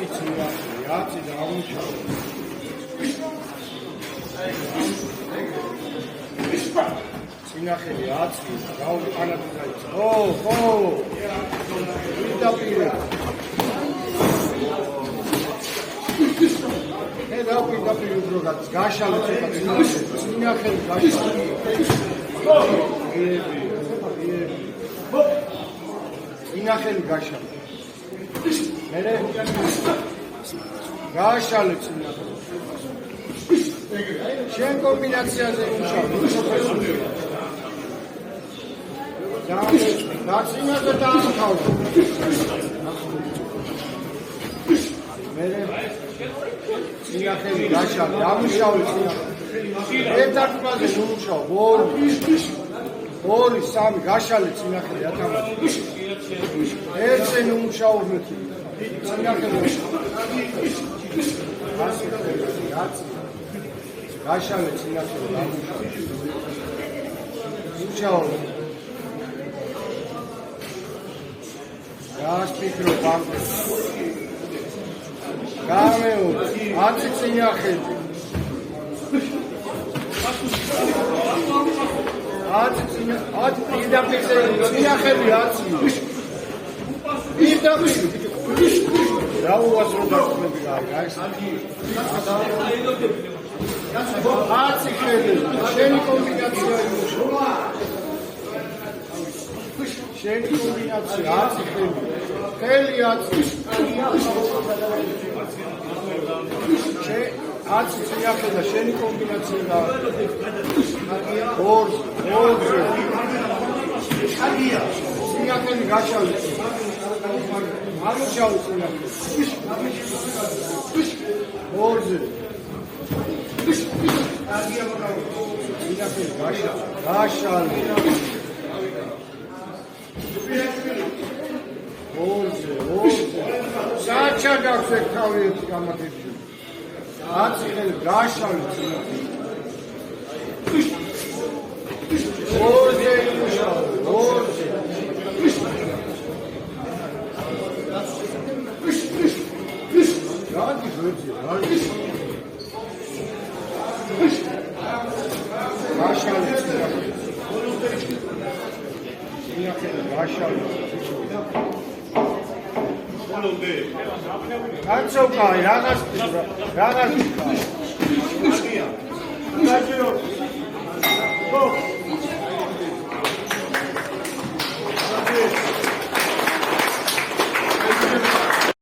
Яци დაამუშავე. Წინახელი აცი, გაუყანად გაიცა. ხო. ვიდაპირე. ვიდაპირე უფრო გაშალე ცოტა წინახელი გაშალე. წინახელი გაშალე. მერე გაშალე წინახელი. შენ კომბინაციაზე იმუშავე, პროფესორი. დაცინაზე დაამთავრე. მერე წინახელი გაშალე, ამუშავე წინახელი. ერთ ფაზე იმუშავე, 2, 3 გაშალე წინახელი ათამაში. ერთზე იმუშავე მეტი. წინახელი გაშალე წინახელი დამუშავე. იმუშავე. გასპიქრო ბანკი. გამეო, 10 წინახელი. 10 პირდაპირ წინახელი 10. პირდაპირ. რა უასრო დაწყები გაიგე? 10 ხელი. შენი კომბინაცია იმუშავა. შენი კომბინაცია 10 ხელი. ხელი 10. შე 10 წინახელი და შენი კომბინაცია და 2 წინახელი გაშალე. ამუშავე წინახელი. 2 წინახელი გაშალე. 2 საჩა გაქვს ეგ თავი ერთი გამაგებია. 10 ხელი გაშალე წინახელი. 2 იმუშავე. 2 Rahat görüyor. Aşağı çıkıyor. Aşağı. Kaç çok ay? Rahat.